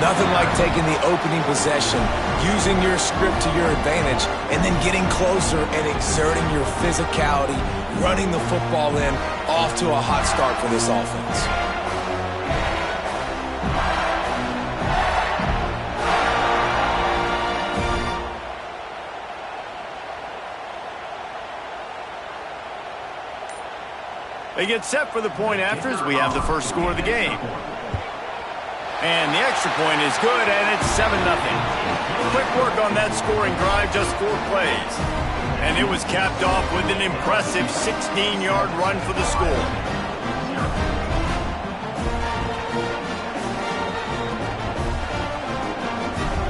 Nothing like taking the opening possession, using your script to your advantage, and then getting closer and exerting your physicality, running the football in, off to a hot start for this offense. They get set for the point after as we have the first score of the game. And the extra point is good, and it's 7-0. Quick work on that scoring drive, just 4 plays. And it was capped off with an impressive 16-yard run for the score.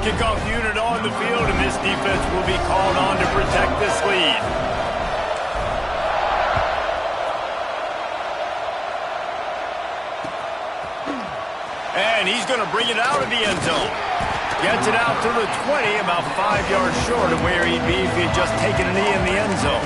Kickoff unit on the field, and this defense will be called on to protect this lead. And he's going to bring it out of the end zone. Gets it out to the 20, about 5 yards short of where he'd be if he had just taken a knee in the end zone.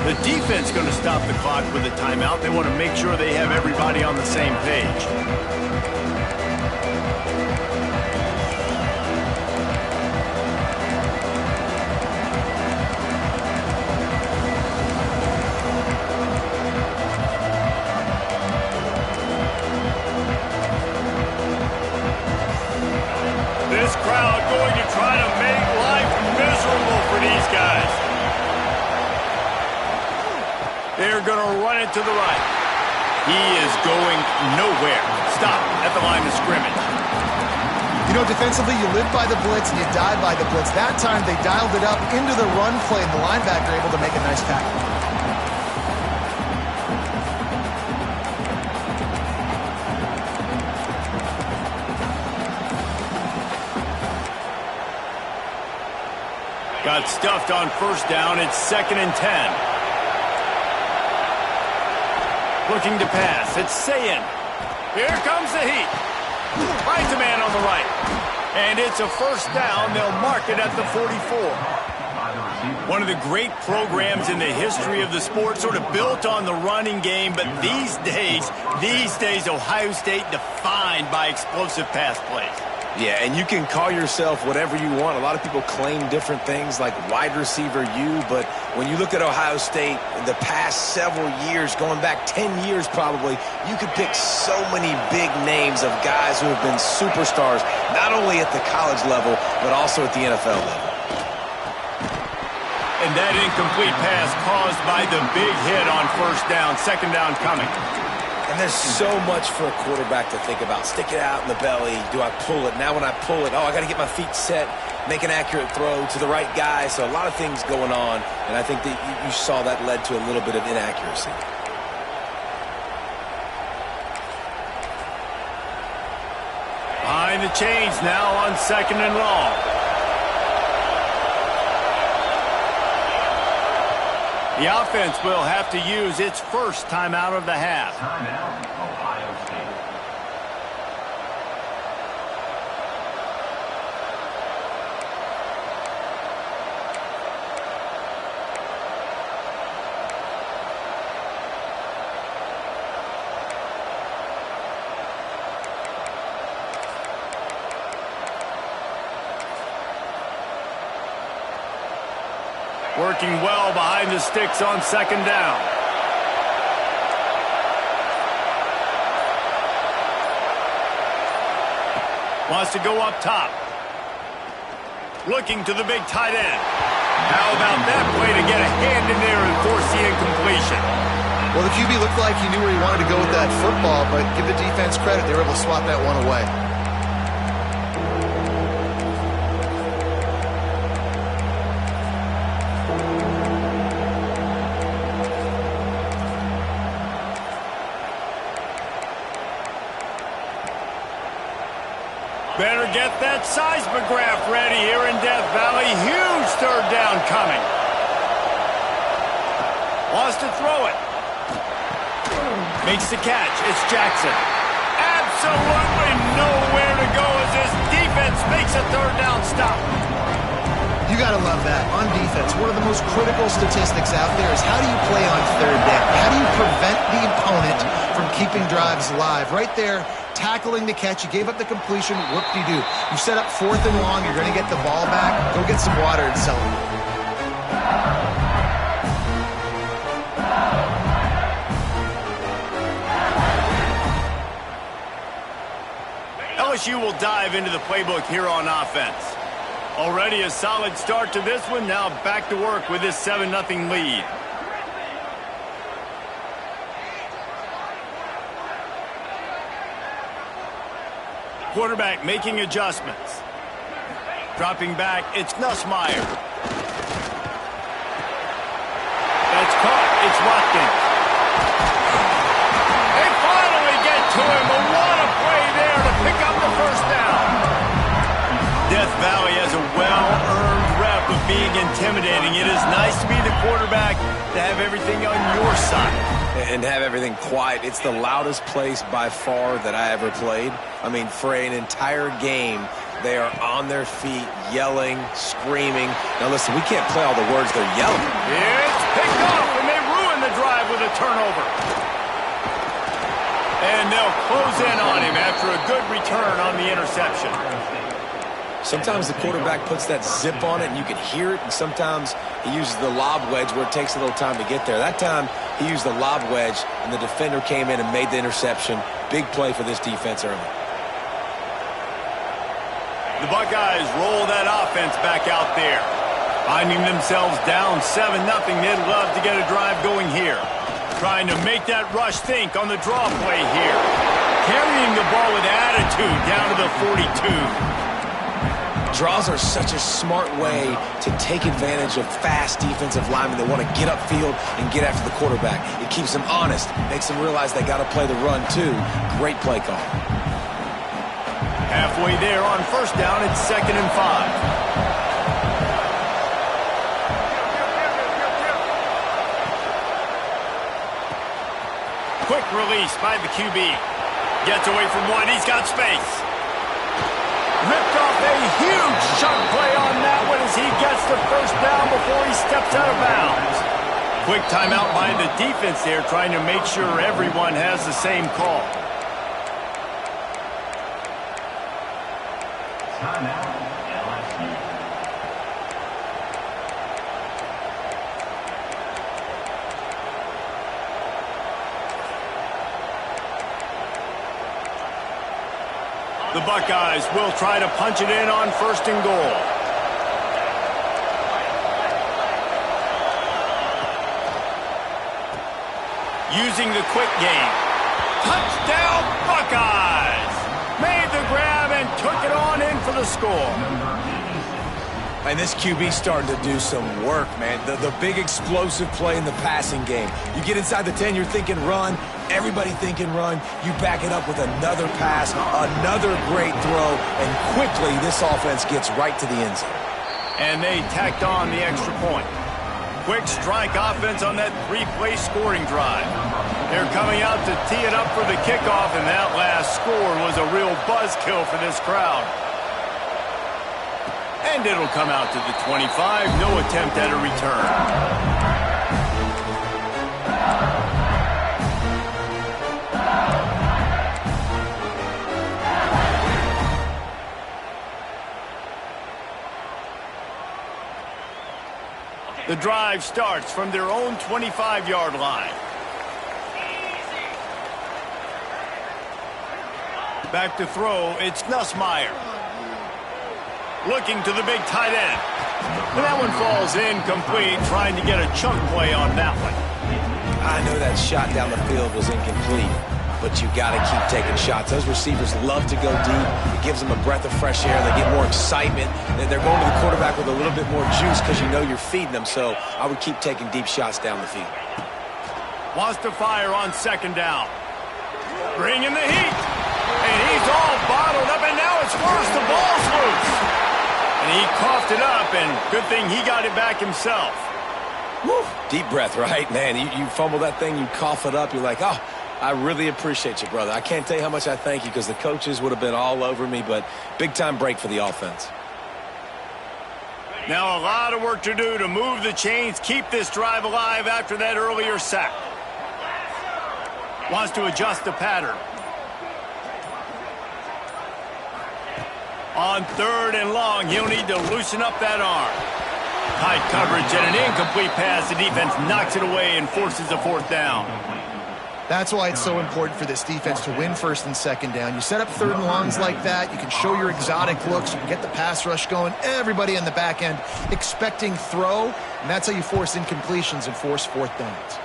The defense going to stop the clock with a timeout. They want to make sure they have everybody on the same page. This crowd going to try to make life miserable for these guys. They're going to run it to the right. He is going nowhere. Stop at the line of scrimmage. You know, defensively, you live by the blitz and you die by the blitz. That time, they dialed it up into the run play, and the linebacker able to make a nice tackle. Got stuffed on first down. It's 2nd and 10. Looking to pass. It's Sayin. Here comes the heat. Finds a man on the right. And it's a first down. They'll mark it at the 44. One of the great programs in the history of the sport, sort of built on the running game, but these days, Ohio State defined by explosive pass plays. Yeah, and you can call yourself whatever you want. A lot of people claim different things like wide receiver U, but when you look at Ohio State the past several years, going back 10 years probably, you could pick so many big names of guys who have been superstars, not only at the college level, but also at the NFL level. And that incomplete pass caused by the big hit on first down, 2nd down coming. And there's so much for a quarterback to think about. Stick it out in the belly. Do I pull it? Now when I pull it, I got to get my feet set, make an accurate throw to the right guy. So a lot of things going on, and I think that you saw that led to a little bit of inaccuracy. Behind the chains now on 2nd and long. The offense will have to use its first timeout of the half. Timeout, Ohio State. Working well behind the sticks on 2nd down. Wants to go up top. Looking to the big tight end. How about that play to get a hand in there and force the incompletion? Well, the QB looked like he knew where he wanted to go with that football, but give the defense credit. They were able to swat that one away. Better get that seismograph ready here in Death Valley. Huge third down coming. Wants to throw it. Makes the catch. It's Jackson. Absolutely nowhere to go as this defense makes a third down stop. You got to love that. On defense, one of the most critical statistics out there is how do you play on third down? How do you prevent the opponent from keeping drives alive? Right there, tackling the catch. You gave up the completion. Whoop-de-doo. You set up 4th and long. You're going to get the ball back. Go get some water and celebrate. LSU will dive into the playbook here on offense. Already a solid start to this one. Now back to work with this 7-0 lead. Quarterback making adjustments. Dropping back, it's Nussmeier. That's caught. It's Watkins. They finally get to him, but what a play there to pick up the first down. Death Valley has a well-earned rep of being intimidating. It is nice to be the quarterback, to have everything on your side. And have everything quiet. It's the loudest place by far that I ever played. I mean, for an entire game, they are on their feet, yelling, screaming. Now listen, we can't play all the words they're yelling. It's picked off, and they ruin the drive with a turnover. And they'll close in on him after a good return on the interception. Sometimes the quarterback puts that zip on it and you can hear it, and sometimes he uses the lob wedge where it takes a little time to get there. That time he used the lob wedge and the defender came in and made the interception. Big play for this defense early. The Buckeyes roll that offense back out there. Finding themselves down 7-0, they'd love to get a drive going here. Trying to make that rush think on the draw play here. Carrying the ball with attitude down to the 42. Draws are such a smart way to take advantage of fast defensive linemen that want to get upfield and get after the quarterback. It keeps them honest, makes them realize they got to play the run too. Great play call. Halfway there on first down, it's 2nd and 5. Quick release by the QB. Gets away from one. He's got space. Ripped off a huge chunk play on that one as he gets the first down before he steps out of bounds. Quick timeout by the defense there, trying to make sure everyone has the same call. Timeout, LSU. The Buckeyes will try to punch it in on 1st and goal. Using the quick game. Touchdown Buckeyes! Made the grab and took it on in for the score. And this QB starting to do some work, man. The big explosive play in the passing game. You get inside the 10, you're thinking run. Everybody thinking run. You back it up with another pass, another great throw, and quickly this offense gets right to the end zone. And they tacked on the extra point. Quick strike offense on that 3-play scoring drive. They're coming out to tee it up for the kickoff, and that last score was a real buzzkill for this crowd. And it'll come out to the 25. No attempt at a return. The drive starts from their own 25-yard line. Back to throw, it's Nussmeier. Looking to the big tight end. And that one falls incomplete, trying to get a chunk play on that one. I know that shot down the field was incomplete, but you got to keep taking shots. Those receivers love to go deep. It gives them a breath of fresh air. They get more excitement. They're going to the quarterback with a little bit more juice because you know you're feeding them. So I would keep taking deep shots down the field. Wants to fire on second down. Bringing the heat. And he's all bottled up, and now it's worse. The ball's loose. And he coughed it up, and good thing he got it back himself. Woo. Deep breath, right? Man, you fumble that thing, you cough it up, you're like, oh, I really appreciate you, brother. I can't tell you how much I thank you because the coaches would have been all over me, but big-time break for the offense. Now a lot of work to do to move the chains, keep this drive alive after that earlier sack. Wants to adjust the pattern. On third and long, he'll need to loosen up that arm. High coverage and an incomplete pass. The defense knocks it away and forces a fourth down. That's why it's so important for this defense to win first and second down. You set up third and longs like that. You can show your exotic looks. You can get the pass rush going. Everybody in the back end expecting throw, and that's how you force incompletions and force fourth downs.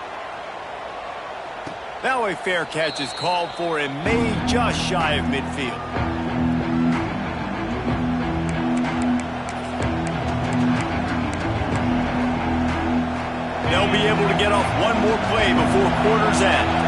Now a fair catch is called for and made just shy of midfield. They'll be able to get off one more play before quarter's end.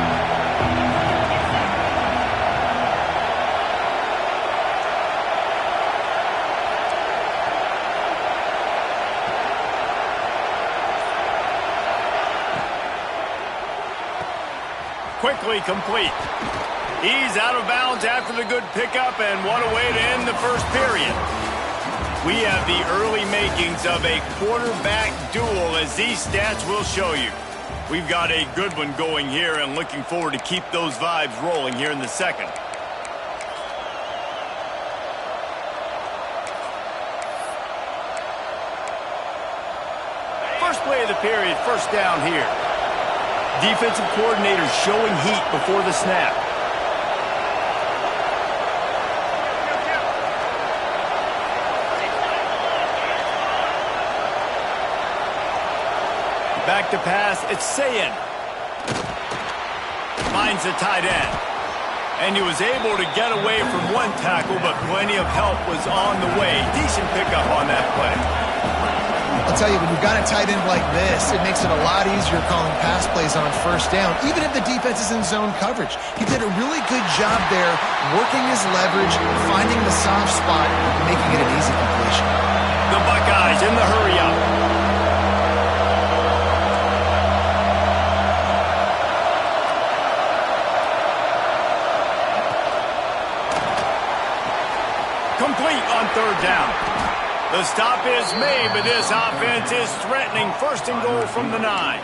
Quickly complete. He's out of bounds after the good pickup, and what a way to end the first period. We have the early makings of a quarterback duel, as these stats will show you. We've got a good one going here and looking forward to keep those vibes rolling here in the second. First play of the period, first down here. Defensive coordinator showing heat before the snap. Back to pass, it's Sayin. Finds the tight end. And he was able to get away from one tackle, but plenty of help was on the way. Decent pickup on that play. I'll tell you, when you've got a tight end like this, it makes it a lot easier calling pass plays on first down, even if the defense is in zone coverage. He did a really good job there, working his leverage, finding the soft spot, and making it an easy completion. The Buckeyes in the hurry-up. Complete on third down. The stop is made, but this offense is threatening first and goal from the 9.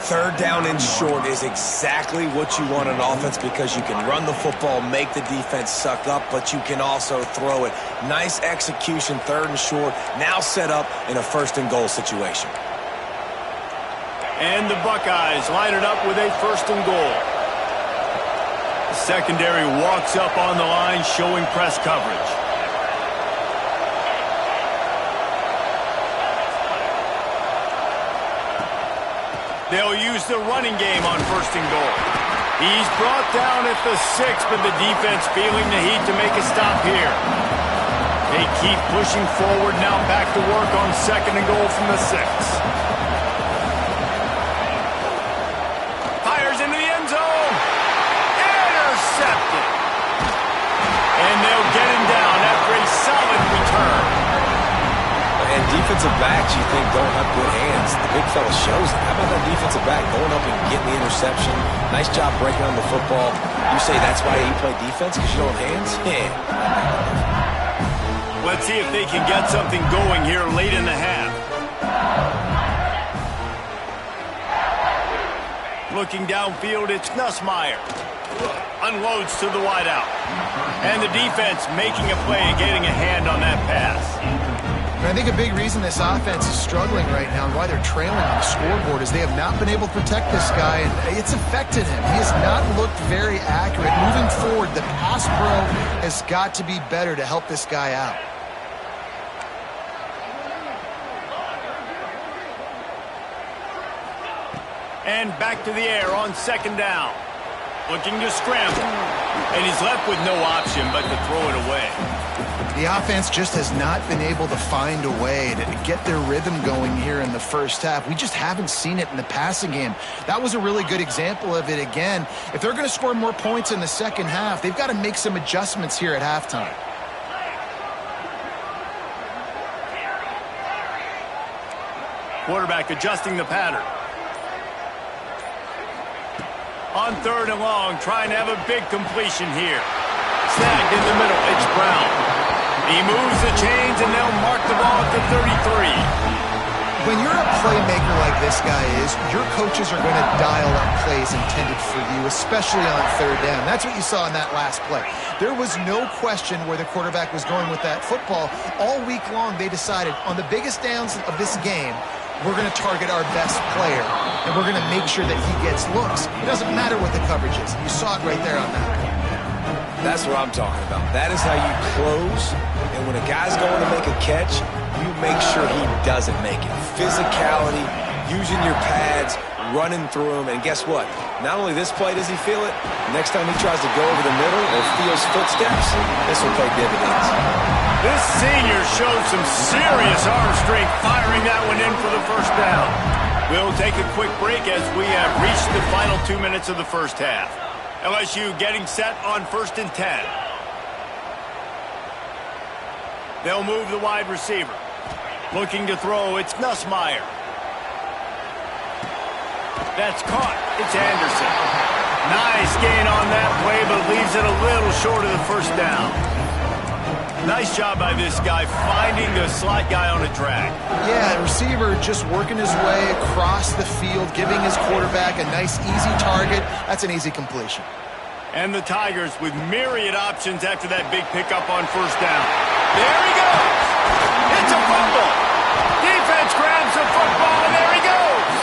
Third down and short is exactly what you want on offense because you can run the football, make the defense suck up, but you can also throw it. Nice execution, third and short, now set up in a first and goal situation. And the Buckeyes line it up with a first and goal. The secondary walks up on the line, showing press coverage. They'll use the running game on first and goal. He's brought down at the 6, but the defense feeling the heat to make a stop here. They keep pushing forward, now back to work on second and goal from the 6. Fires into the end zone. Intercepted. And they'll get him down after a solid return. And defensive backs, you think, don't have good hands. The big fella shows it. How about that defensive back going up and getting the interception? Nice job breaking on the football. You say that's why you play defense, because you don't have hands? Yeah. Let's see if they can get something going here late in the half. Looking downfield, it's Nussmeier. Unloads to the wideout. And the defense making a play and getting a hand on that pass. And I think a big reason this offense is struggling right now and why they're trailing on the scoreboard is they have not been able to protect this guy, and it's affected him. He has not looked very accurate. Moving forward, the pass pro has got to be better to help this guy out. And back to the air on second down. Looking to scramble. And he's left with no option but to throw it away. The offense just has not been able to find a way to get their rhythm going here in the first half. We just haven't seen it in the passing game. That was a really good example of it again. If they're going to score more points in the second half, they've got to make some adjustments here at halftime. Quarterback adjusting the pattern. On third and long, trying to have a big completion here. Snagged in the middle, it's Brown. He moves the chains, and they'll mark the ball at the 33. When you're a playmaker like this guy is, your coaches are going to dial up plays intended for you, especially on third down. That's what you saw in that last play. There was no question where the quarterback was going with that football. All week long, they decided on the biggest downs of this game, we're going to target our best player, and we're going to make sure that he gets looks. It doesn't matter what the coverage is. You saw it right there on that play. That's what I'm talking about. That is how you close, and when a guy's going to make a catch, you make sure he doesn't make it. Physicality, using your pads, running through him, and guess what? Not only this play does he feel it, next time he tries to go over the middle or feels footsteps, this will pay dividends. This senior showed some serious arm strength firing that one in for the first down. We'll take a quick break as we have reached the final 2 minutes of the first half. LSU getting set on 1st and 10. They'll move the wide receiver. Looking to throw, it's Nussmeier. That's caught. It's Anderson. Nice gain on that play, but leaves it a little short of the first down. Nice job by this guy finding the slot guy on a drag. Yeah, receiver just working his way across the field, giving his quarterback a nice, easy target. That's an easy completion. And the Tigers with myriad options after that big pickup on first down. There he goes. It's a fumble. Defense grabs the football, and there he goes.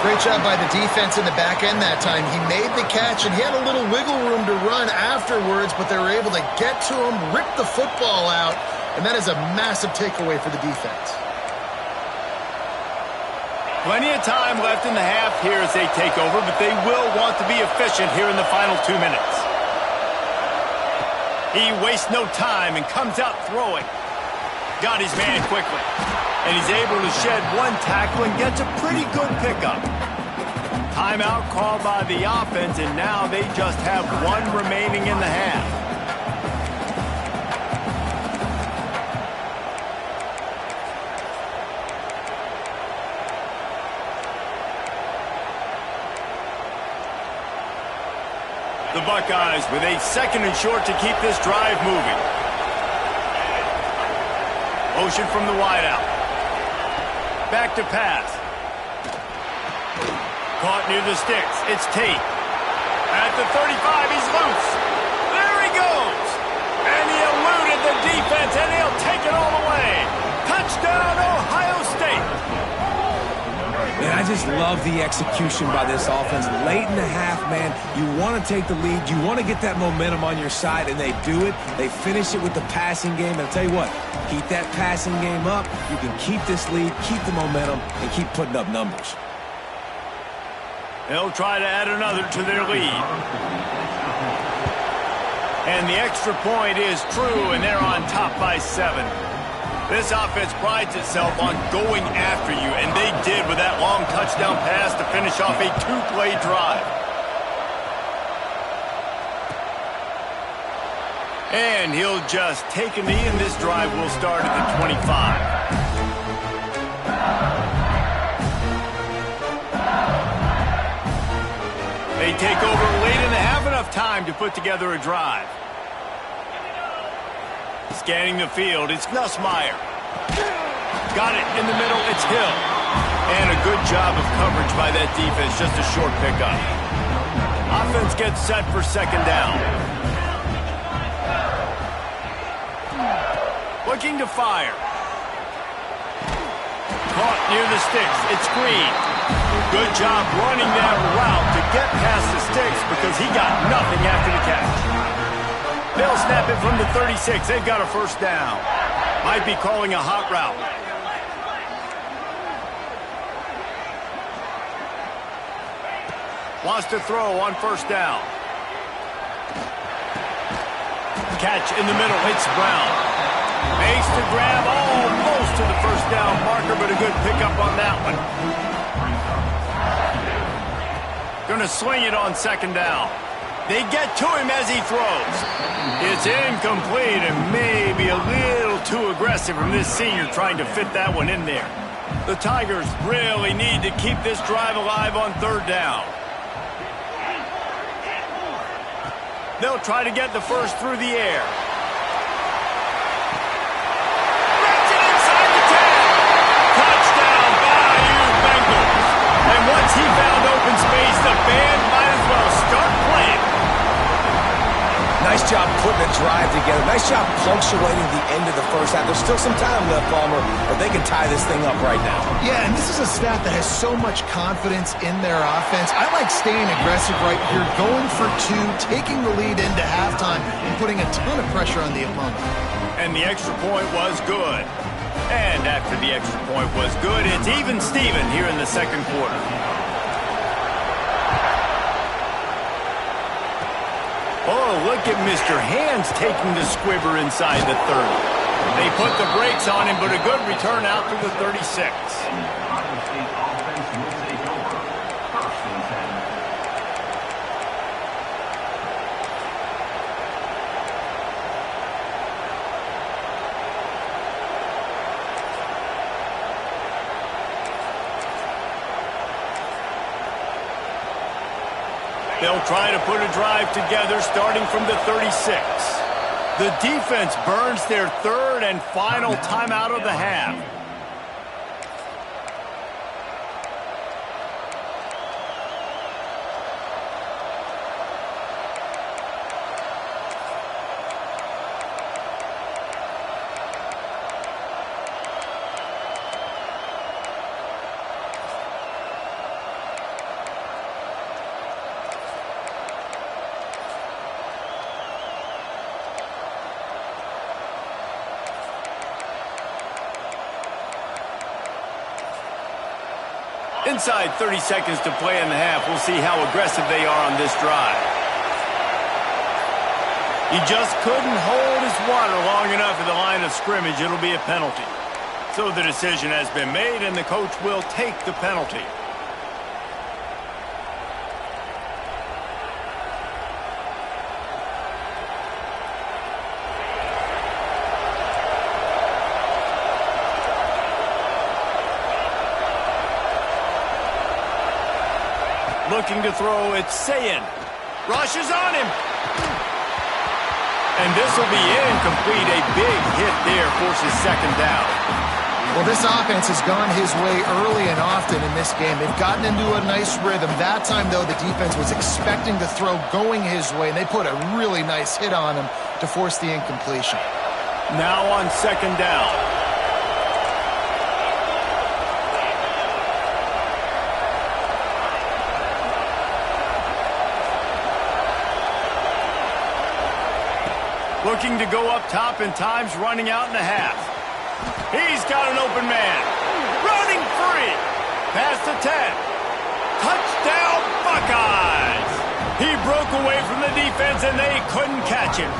Great job by the defense in the back end that time. He made the catch, and he had a little wiggle room to run afterwards, but they were able to get to him, rip the football out, and that is a massive takeaway for the defense. Plenty of time left in the half here as they take over, but they will want to be efficient here in the final 2 minutes. He wastes no time and comes out throwing. Got his man quickly. And he's able to shed one tackle and gets a pretty good pickup. Timeout called by the offense, and now they just have one remaining in the half. The Buckeyes with a 2nd and short to keep this drive moving. Motion from the wideout. Back to pass. Caught near the sticks. It's Tate. At the 35, he's loose. There he goes. And he eluded the defense, and he'll take it all the way. Touchdown, Ohio State. Man, I just love the execution by this offense. Late in the half, man, you want to take the lead. You want to get that momentum on your side, and they do it. They finish it with the passing game. And I'll tell you what, keep that passing game up. You can keep this lead, keep the momentum, and keep putting up numbers. They'll try to add another to their lead. And the extra point is true, and they're on top by 7. This offense prides itself on going after you, and they did with that long touchdown pass to finish off a 2-play drive. And he'll just take a knee, and this drive will start at the 25. They take over late and have enough time to put together a drive. Scanning the field, it's Nussmeier. Got it in the middle, it's Hill. And a good job of coverage by that defense, just a short pickup. Offense gets set for 2nd down. Looking to fire. Caught near the sticks, it's Green. Good job running that route to get past the sticks because he got nothing after the catch. They'll snap it from the 36. They've got a first down. Might be calling a hot route. Wants to throw on first down. Catch in the middle. It's Brown. Makes the grab almost to the first down marker, but a good pickup on that one. Going to swing it on second down. They get to him as he throws. It's incomplete and maybe a little too aggressive from this senior trying to fit that one in there. The Tigers really need to keep this drive alive on third down. They'll try to get the first through the air. Wraps it inside the 10. Touchdown, Bayou Bengals. And once he found open space, the band might as well start playing. Nice job putting a drive together. Nice job punctuating the end of the first half. There's still some time left, Palmer, but they can tie this thing up right now. Yeah, and this is a staff that has so much confidence in their offense. I like staying aggressive right here, going for two, taking the lead into halftime, and putting a ton of pressure on the opponent. And the extra point was good. And after the extra point was good, it's even Steven here in the second quarter. Oh, look at Mr. Hands taking the squibber inside the 30. They put the brakes on him, but a good return out to the 36. Ohio State offense will take over. First and 10. They'll try to put a drive together starting from the 36. The defense burns their third and final timeout of the half. Inside 30 seconds to play in the half. We'll see how aggressive they are on this drive. He just couldn't hold his water long enough at the line of scrimmage. It'll be a penalty. So the decision has been made, and the coach will take the penalty. Looking to throw, it's Sayin. Rushes on him. And this will be incomplete. A big hit there forces second down. Well, this offense has gone his way early and often in this game. They've gotten into a nice rhythm. That time, though, the defense was expecting the throw going his way, and they put a really nice hit on him to force the incompletion. Now on second down. Looking to go up top, and time's running out in the half. He's got an open man. Running free. Past the 10. Touchdown, Buckeyes. He broke away from the defense, and they couldn't catch him.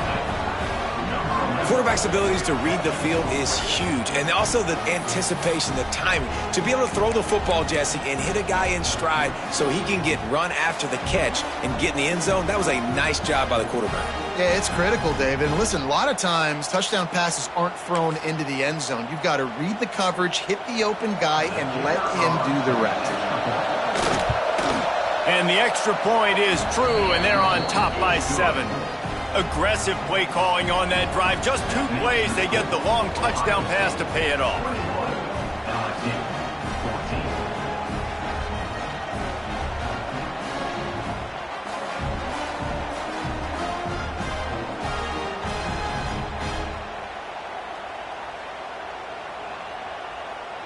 Quarterback's abilities to read the field is huge, and also the anticipation, the timing. To be able to throw the football, Jesse, and hit a guy in stride so he can get run after the catch and get in the end zone, that was a nice job by the quarterback. Yeah, it's critical, David. And listen, a lot of times touchdown passes aren't thrown into the end zone. You've got to read the coverage, hit the open guy, and let him do the rest. And the extra point is true, and they're on top by 7. Aggressive play calling on that drive. Just 2 plays, they get the long touchdown pass to pay it off.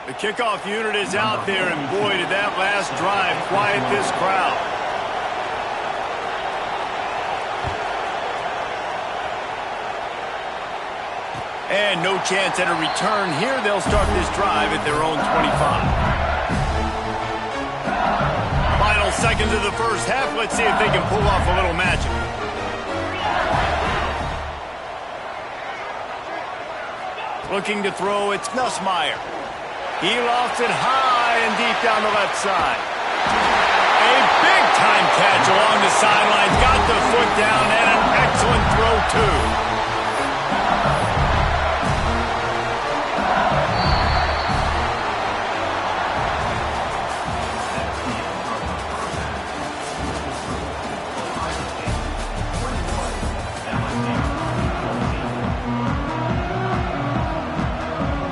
The kickoff unit is out there, and boy, did that last drive quiet this crowd. And no chance at a return here. They'll start this drive at their own 25. Final seconds of the first half. Let's see if they can pull off a little magic. Looking to throw, it's Nussmeier. He lofts it high and deep down the left side. A big-time catch along the sidelines. Got the foot down and an excellent throw, too.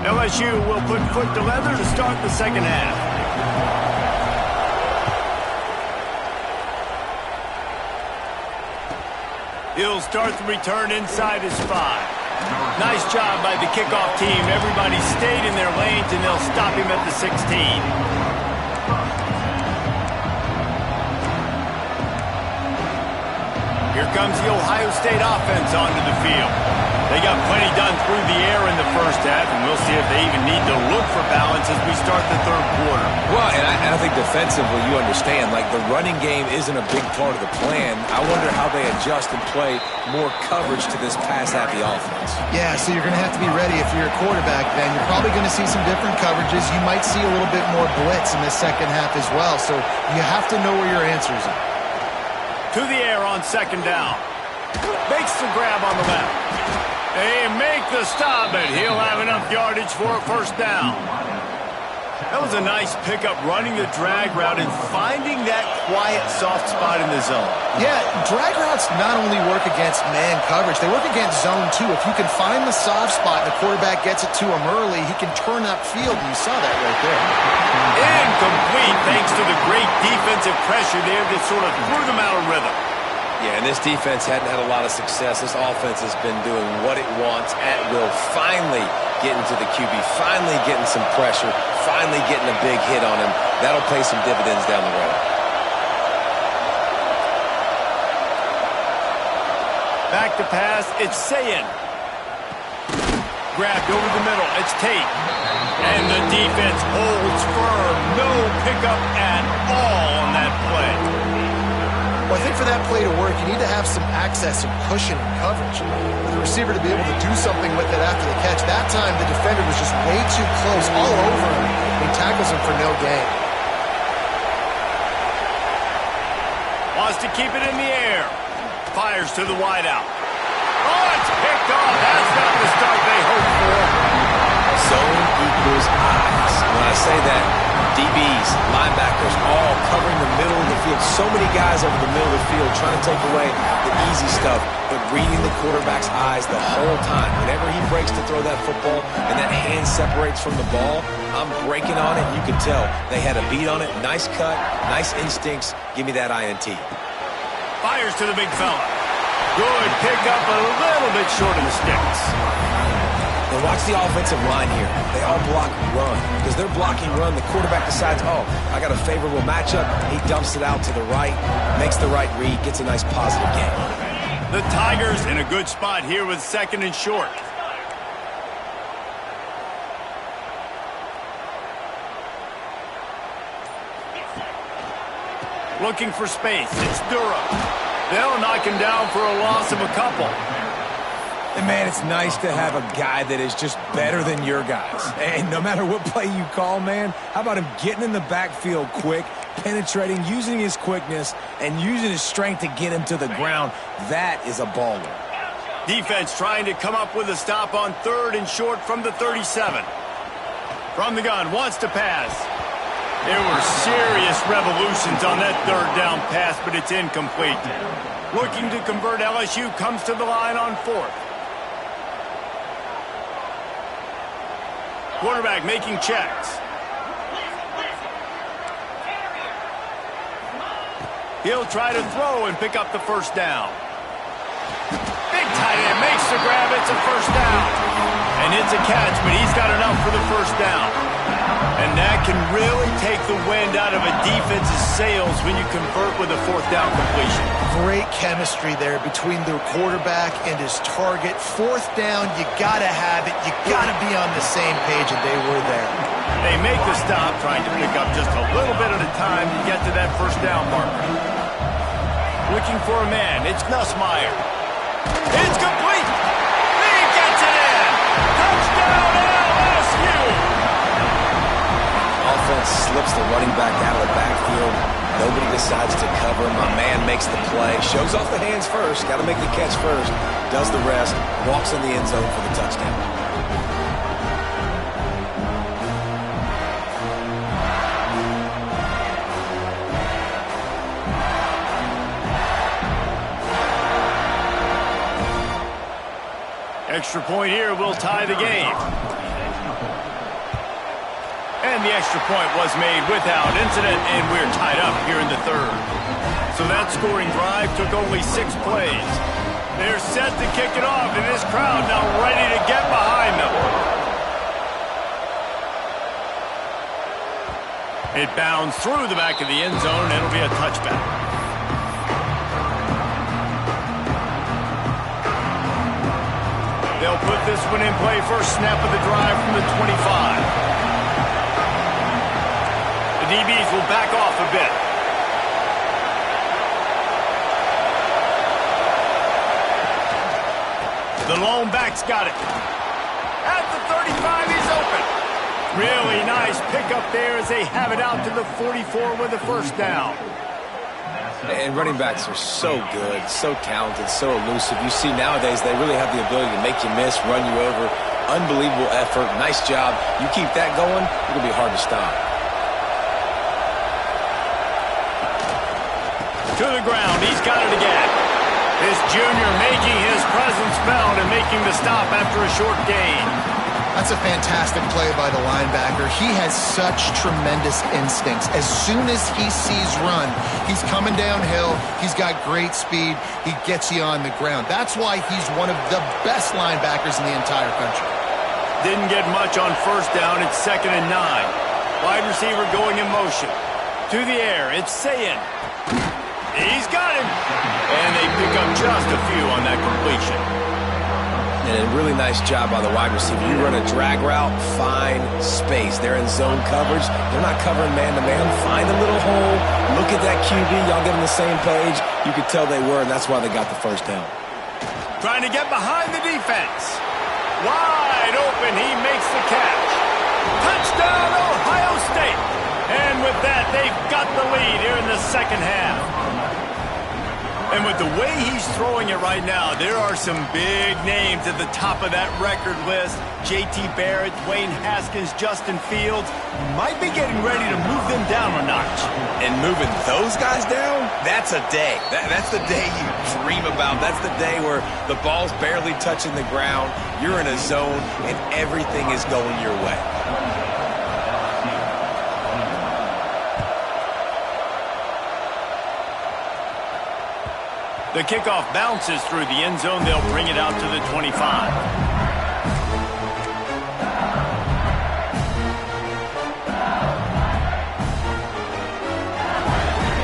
LSU will put foot to leather to start the second half. He'll start the return inside his 5. Nice job by the kickoff team. Everybody stayed in their lanes, and they'll stop him at the 16. Here comes the Ohio State offense onto the field. They got plenty done through the air in the first half, and we'll see if they even need to look for balance as we start the third quarter. Well, and I think defensively, you understand, like the running game isn't a big part of the plan. I wonder how they adjust and play more coverage to this pass-happy offense. Yeah, so you're going to have to be ready if you're a quarterback, Ben. You're probably going to see some different coverages. You might see a little bit more blitz in the second half as well, so you have to know where your answers are. To the air on second down. Makes the grab on the left. They make the stop, and he'll have enough yardage for a first down. That was a nice pickup, running the drag route and finding that quiet, soft spot in the zone. Yeah, drag routes not only work against man coverage, they work against zone too. If you can find the soft spot and the quarterback gets it to him early, he can turn up field, and you saw that right there. Incomplete, thanks to the great defensive pressure there that sort of threw them out of rhythm. Yeah, and this defense hadn't had a lot of success. This offense has been doing what it wants at will. Finally getting to the QB, finally getting some pressure, finally getting a big hit on him. That'll pay some dividends down the road. Back to pass, it's Sayin. Grabbed over the middle, it's Tate. And the defense holds firm. No pickup at all on that play. Well, I think for that play to work, you need to have some access and cushion and coverage. For the receiver to be able to do something with it after the catch. That time, the defender was just way too close, all over him. He tackles him for no gain. Wants to keep it in the air. Fires to the wideout. Oh, it's picked off. That's not the start they hoped for. Zone equals eyes. When I say that, DBs, linebackers, all covering the middle of the field. So many guys over the middle of the field trying to take away the easy stuff, but reading the quarterback's eyes the whole time. Whenever he breaks to throw that football and that hand separates from the ball, I'm breaking on it. You can tell they had a beat on it. Nice cut, nice instincts. Give me that INT. Fires to the big fella. Good pick up, a little bit short of the sticks. And watch the offensive line here. They all block run. Because they're blocking run, the quarterback decides, oh, I got a favorable matchup. He dumps it out to the right, makes the right read, gets a nice positive gain. The Tigers in a good spot here with second and short. Looking for space. It's Durham. They'll knock him down for a loss of a couple. And, man, it's nice to have a guy that is just better than your guys. And no matter what play you call, man, how about him getting in the backfield quick, penetrating, using his quickness, and using his strength to get him to the ground? That is a baller. Defense trying to come up with a stop on third and short from the 37. From the gun, wants to pass. There were serious revolutions on that third down pass, but it's incomplete. Looking to convert, LSU comes to the line on fourth. Quarterback making checks. He'll try to throw and pick up the first down. Big tight end makes the grab. It's a first down. And it's a catch, but he's got enough for the first down. And that can really take the wind out of a defense's sails when you convert with a fourth down completion. Great chemistry there between the quarterback and his target. Fourth down, you got to have it. You got to be on the same page, and they were there. They make the stop, trying to pick up just a little bit at a time to get to that first down marker. Looking for a man. It's Nussmeier. It's complete. He gets it in. Touchdown, LSU. Offense slips the running back out of the backfield. Nobody decides to cover him. My man makes the play. Shows off the hands first. Got to make the catch first. Does the rest. Walks in the end zone for the touchdown. Extra point here will tie the game. And the extra point was made without incident, and we're tied up here in the third. So that scoring drive took only 6 plays. They're set to kick it off, and this crowd now ready to get behind them. It bounds through the back of the end zone, and it'll be a touchback. They'll put this one in play first snap of the drive from the 25. The DBs will back off a bit. The lone back's got it. At the 35, he's open. Really nice pickup there as they have it out to the 44 with a first down. And running backs are so good, so talented, so elusive. You see nowadays they really have the ability to make you miss, run you over. Unbelievable effort. Nice job. You keep that going, it'll be hard to stop. To the ground. He's got it again. This junior making his presence felt and making the stop after a short gain. That's a fantastic play by the linebacker. He has such tremendous instincts. As soon as he sees run, he's coming downhill. He's got great speed. He gets you on the ground. That's why he's one of the best linebackers in the entire country. Didn't get much on first down. It's 2nd and 9. Wide receiver going in motion. To the air. It's Sayin. He's got him. And they pick up just a few on that completion. And a really nice job by the wide receiver. You run a drag route, find space. They're in zone coverage. They're not covering man-to-man. Find a little hole. Look at that QB. Y'all get on the same page. You could tell they were, and that's why they got the first down. Trying to get behind the defense. Wide open. He makes the catch. Touchdown, Ohio State. And with that, they've got the lead here in the second half. And with the way he's throwing it right now, there are some big names at the top of that record list. J.T. Barrett, Dwayne Haskins, Justin Fields. Might be getting ready to move them down a notch. And moving those guys down, that's a day. That's the day you dream about. That's the day where the ball's barely touching the ground. You're in a zone, and everything is going your way. The kickoff bounces through the end zone. They'll bring it out to the 25.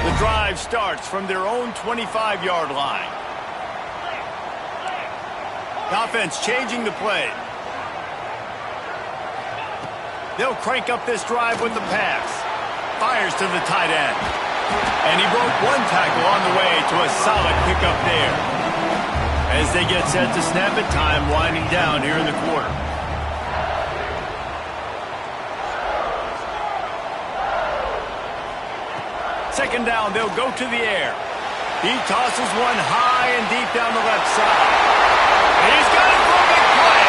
The drive starts from their own 25-yard line. The offense changing the play. They'll crank up this drive with the pass. Fires to the tight end. And he broke one tackle on the way to a solid pickup there. As they get set to snap it, time winding down here in the quarter. Second down, they'll go to the air. He tosses one high and deep down the left side. He's got it for a big play.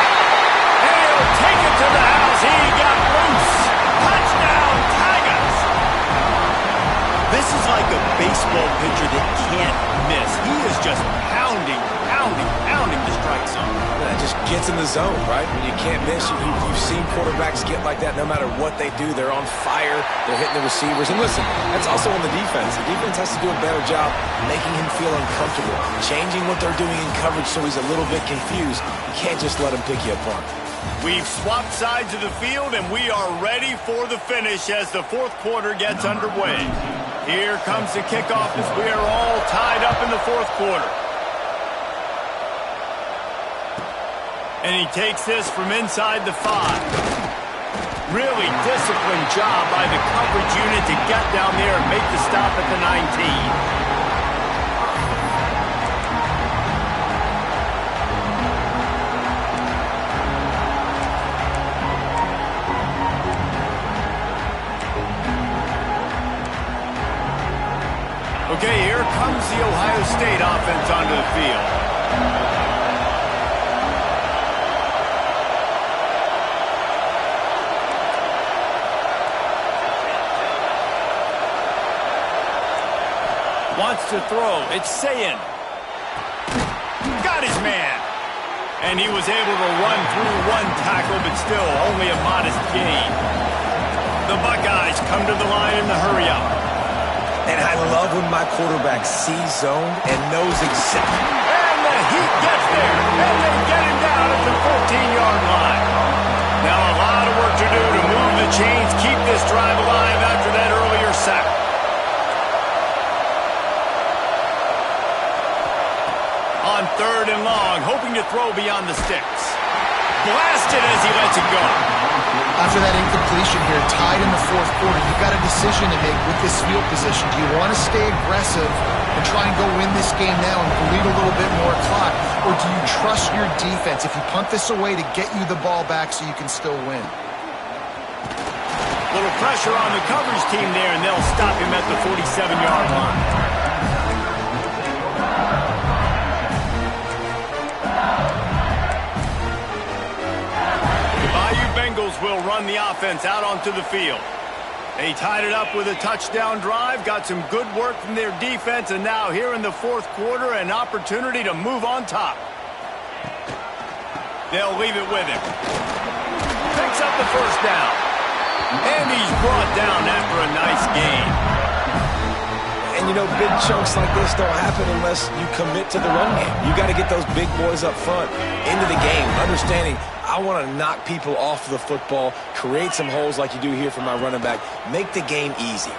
And he'll take it to the house. He got loose. Touchdown, Tigers. This is like a baseball pitcher that can't miss. He is just pounding the strike zone. That just gets in the zone, right? When you can't miss, you've seen quarterbacks get like that no matter what they do. They're on fire. They're hitting the receivers. And listen, that's also on the defense. The defense has to do a better job making him feel uncomfortable, changing what they're doing in coverage so he's a little bit confused. You can't just let him pick you apart. We've swapped sides of the field, and we are ready for the finish as the fourth quarter gets underway. Here comes the kickoff as we are all tied up in the fourth quarter. And he takes this from inside the 5. Really disciplined job by the coverage unit to get down there and make the stop at the 19. Okay, here comes the Ohio State offense onto the field. Wants to throw. It's Sayin. Got his man. And he was able to run through one tackle, but still only a modest gain. The Buckeyes come to the line in the hurry-up. And I love when my quarterback sees zone and knows exactly. And the Heat gets there, and they get him down at the 14-yard line. Now a lot of work to do to move the chains, keep this drive alive after that earlier sack. On 3rd and long, hoping to throw beyond the sticks. Blasted as he lets it go. After that incompletion here, tied in the 4th quarter, you've got a decision to make with this field position. Do you want to stay aggressive and try and go win this game now and bleed a little bit more clock? Or do you trust your defense if you punt this away to get you the ball back so you can still win? Little pressure on the coverage team there, and they'll stop him at the 47-yard line. Bengals will run the offense out onto the field. They tied it up with a touchdown drive, got some good work from their defense, and now here in the 4th quarter, an opportunity to move on top. They'll leave it with him. Picks up the 1st down. And he's brought down after a nice gain. And, you know, big chunks like this don't happen unless you commit to the run game. You got to get those big boys up front into the game, understanding I want to knock people off the football, create some holes like you do here for my running back, make the game easy.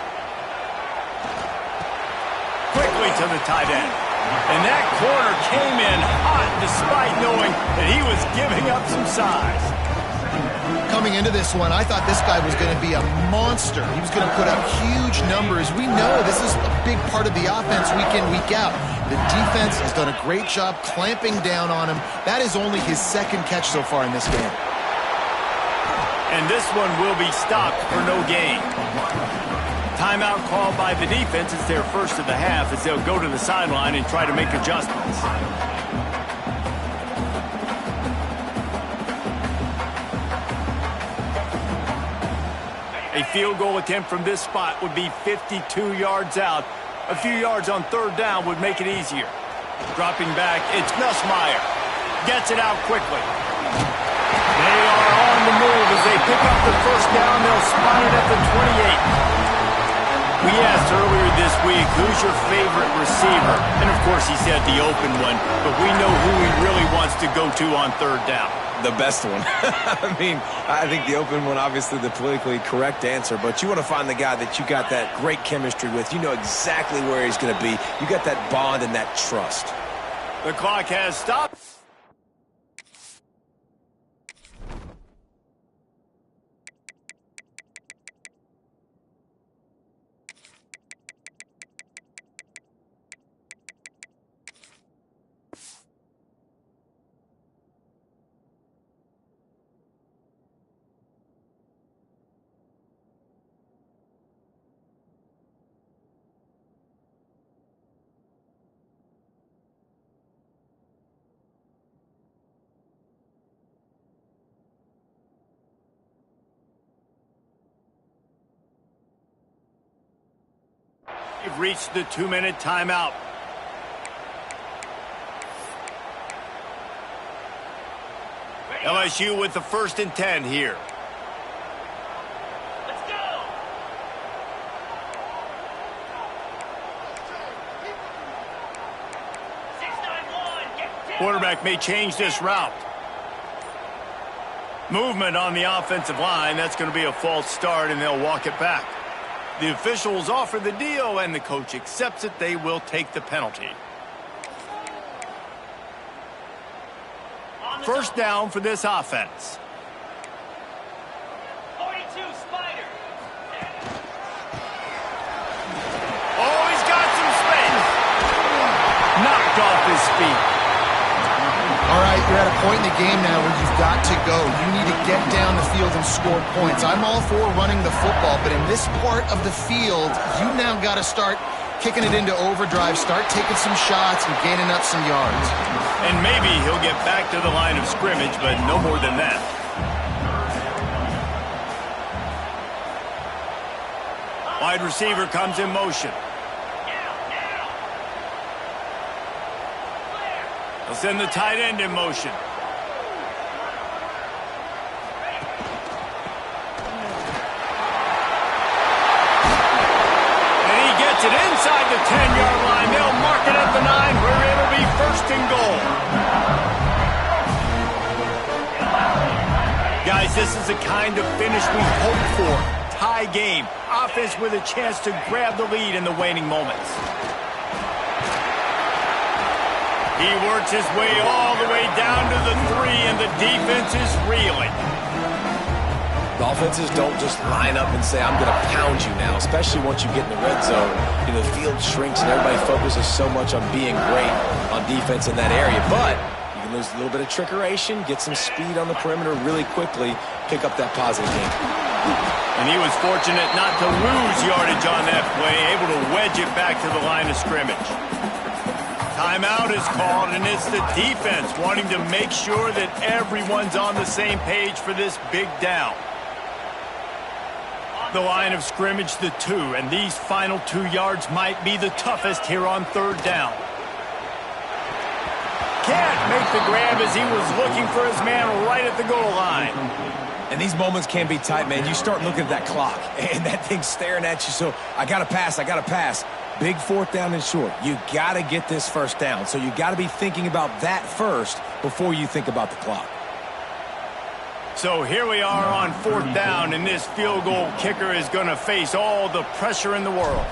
Quickly to the tight end. And that corner came in hot despite knowing that he was giving up some size. Coming into this one, I thought this guy was going to be a monster. He was going to put up huge numbers. We know this is a big part of the offense week in, week out. The defense has done a great job clamping down on him. That is only his 2nd catch so far in this game. And this one will be stopped for no gain. Timeout called by the defense. It's their first of the half as they'll go to the sideline and try to make adjustments. A field goal attempt from this spot would be 52 yards out. A few yards on 3rd down would make it easier. Dropping back, it's Nussmeier. Gets it out quickly. They are on the move as they pick up the 1st down. They'll spot it at the 28. We asked earlier this week, who's your favorite receiver? And, of course, he said the open one. But we know who he really wants to go to on 3rd down. The best one. I mean, I think the open one, obviously the politically correct answer, but you want to find the guy that you got that great chemistry with. You know exactly where he's going to be. You got that bond and that trust. The clock has stopped. We've reached the 2-minute timeout. LSU with the 1st and 10 here. Let's go. Quarterback may change this route. Movement on the offensive line. That's going to be a false start, and they'll walk it back. The officials offer the deal, and the coach accepts it. They will take the penalty. 1st down for this offense. 42. You're at a point in the game now where you've got to go. You need to get down the field and score points. I'm all for running the football, but in this part of the field, you now got to start kicking it into overdrive, start taking some shots and gaining up some yards. And maybe he'll get back to the line of scrimmage, but no more than that. Wide receiver comes in motion. He'll send the tight end in motion. And he gets it inside the 10-yard line. They'll mark it at the 9, where it'll be first and goal. Guys, this is the kind of finish we hope for. Tie game. Offense with a chance to grab the lead in the waning moments. He works his way all the way down to the 3, and the defense is reeling. The offenses don't just line up and say, I'm going to pound you now, especially once you get in the red zone. You know, the field shrinks and everybody focuses so much on being great on defense in that area. But you can lose a little bit of trickeration, get some speed on the perimeter really quickly, pick up that positive game. And he was fortunate not to lose yardage on that play, able to wedge it back to the line of scrimmage. Timeout is called, and it's the defense wanting to make sure that everyone's on the same page for this big down. The line of scrimmage, the 2, and these final 2 yards might be the toughest here on third down. Can't make the grab as he was looking for his man right at the goal line. And these moments can be tight, man. You start looking at that clock, and that thing's staring at you. So I got to pass, I got to pass. Big fourth down and short. You got to get this first down. So you got to be thinking about that first before you think about the clock. So here we are on fourth down, and this field goal kicker is going to face all the pressure in the world.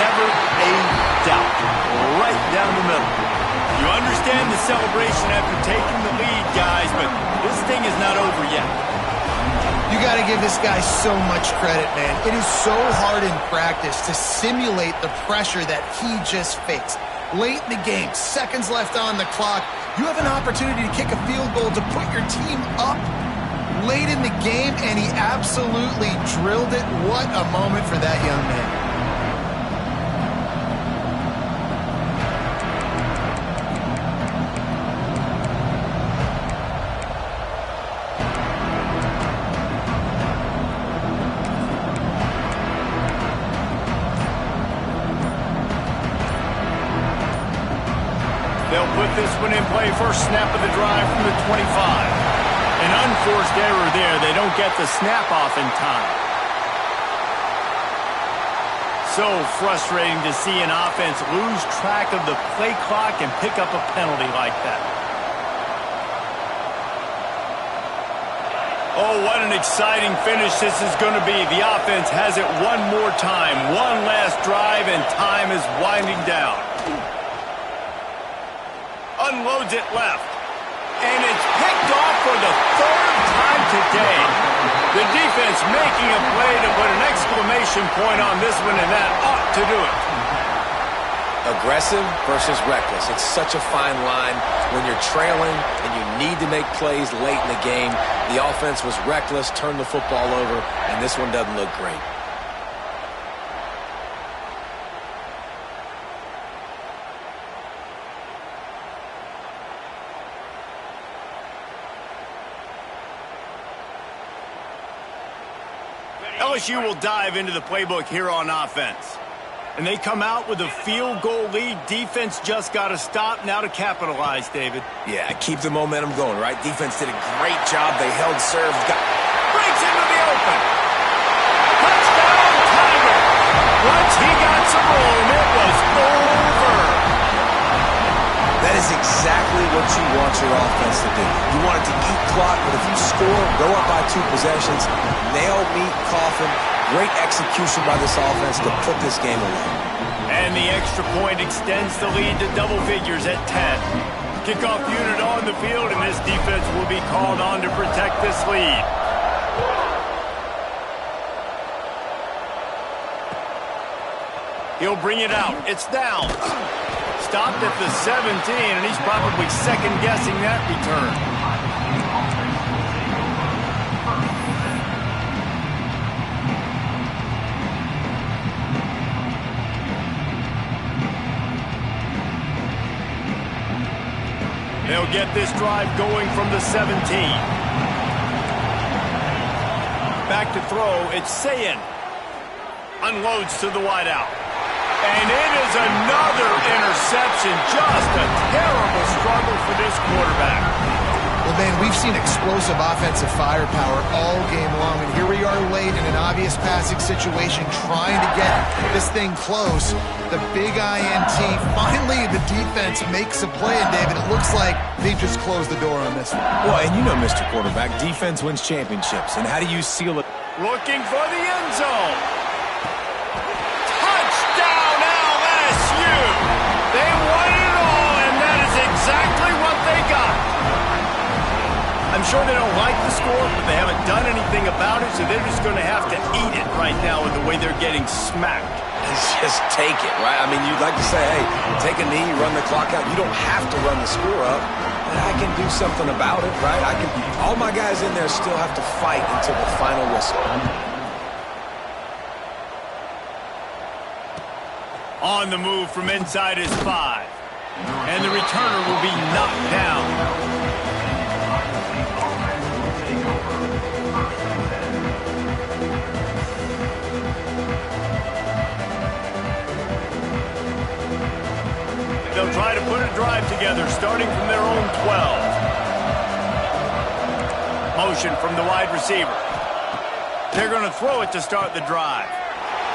Never a doubt. Right down the middle. You understand the celebration after taking the lead, guys, but this thing is not over yet. You got to give this guy so much credit, man. It is so hard in practice to simulate the pressure that he just faced. Late in the game, seconds left on the clock, you have an opportunity to kick a field goal to put your team up late in the game, and he absolutely drilled it. What a moment for that young man. They'll put this one in play. First snap of the drive from the 25. An unforced error there. They don't get the snap off in time. So frustrating to see an offense lose track of the play clock and pick up a penalty like that. Oh, what an exciting finish this is going to be. The offense has it one more time. One last drive, and time is winding down. Unloads it left. And it's picked off for the 3rd time today. The defense making a play to put an exclamation point on this one, and that ought to do it. Aggressive versus reckless. It's such a fine line when you're trailing and you need to make plays late in the game. The offense was reckless, turned the football over, and this one doesn't look great. LSU will dive into the playbook here on offense. And they come out with a field goal lead. Defense just got to stop now to capitalize, David. Yeah, keep the momentum going, right? Defense did a great job. They held serve. Breaks into the open. Touchdown, Tiger. Once he got some room, it was over. That is exactly what you want your offense to do. You want it to eat clock, but if you score, go up by 2 possessions, nail, meet, coffin. Great execution by this offense to put this game away. And the extra point extends the lead to double figures at 10. Kickoff unit on the field, and this defense will be called on to protect this lead. He'll bring it out. It's down. Stopped at the 17, and he's probably second-guessing that return. They'll get this drive going from the 17. Back to throw, it's Sayin. Unloads to the wideout. And it is another interception. Just a terrible struggle for this quarterback. Well, man, we've seen explosive offensive firepower all game long, and here we are late in an obvious passing situation trying to get this thing close. The big INT. Finally, the defense makes a play, and David, it looks like they just closed the door on this one. Well, and you know, Mr. Quarterback, defense wins championships. And how do you seal it? Looking for the end zone. Touchdown, LSU! They won it all, and that is exactly what they got. I'm sure they don't like the score, but they haven't done anything about it, so they're just going to have to eat it right now with the way they're getting smacked. Just take it, right? I mean, you'd like to say, hey, take a knee, run the clock out. You don't have to run the score up. But I can do something about it, right? All my guys in there still have to fight until the final whistle. On the move from inside his 5. And the returner will be knocked down. They'll try to put a drive together, starting from their own 12. Motion from the wide receiver. They're going to throw it to start the drive.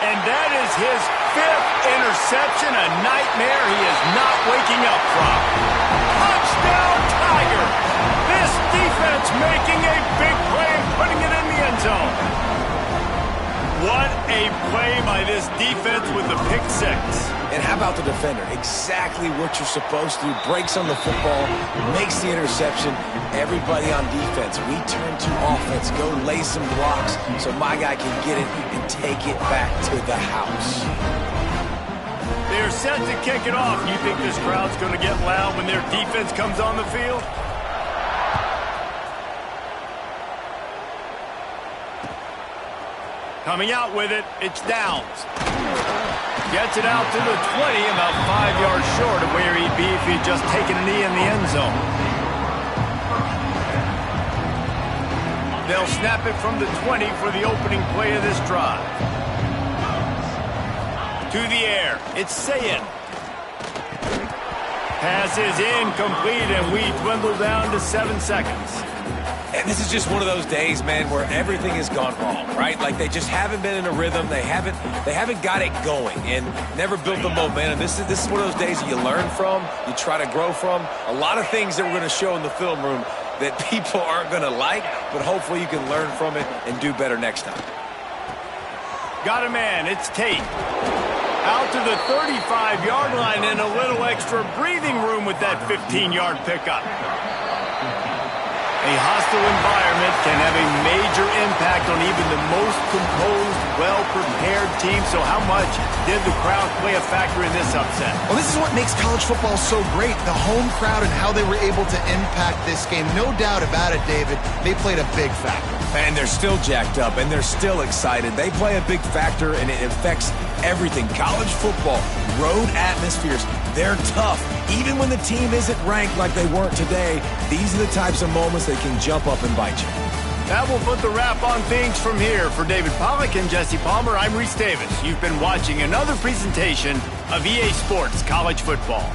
And that is his 5th interception, a nightmare he is not waking up from. Touchdown, Tiger! This defense making a big play and putting it in the end zone. What a play by this defense with the pick 6. And how about the defender? Exactly what you're supposed to do. Breaks on the football, makes the interception. Everybody on defense, we turn to offense. Go lay some blocks so my guy can get it and take it back to the house. They're set to kick it off. You think this crowd's going to get loud when their defense comes on the field? Coming out with it, it's Downs. Gets it out to the 20, about 5 yards short of where he'd be if he'd just taken a knee in the end zone. They'll snap it from the 20 for the opening play of this drive. To the air, it's Sayin. Pass is incomplete, and we dwindle down to 7 seconds. And this is just one of those days, man, where everything has gone wrong, right? Like they just haven't been in a rhythm. They haven't got it going and never built the momentum. This is one of those days that you learn from, you try to grow from. A lot of things that we're going to show in the film room that people aren't going to like, but hopefully you can learn from it and do better next time. Got a man, it's Tate. Out to the 35-yard line and a little extra breathing room with that 15-yard pickup. A hostile environment can have a major impact on even the most composed, well-prepared team. So how much did the crowd play a factor in this upset? Well, this is what makes college football so great, the home crowd and how they were able to impact this game. No doubt about it, David, they played a big factor. And they're still jacked up, and they're still excited. They play a big factor, and it affects everything. College football, road atmospheres, they're tough. Even when the team isn't ranked like they weren't today, these are the types of moments that can jump up and bite you. That will put the wrap on things from here. For David Pollack and Jesse Palmer, I'm Reese Davis. You've been watching another presentation of EA Sports College Football.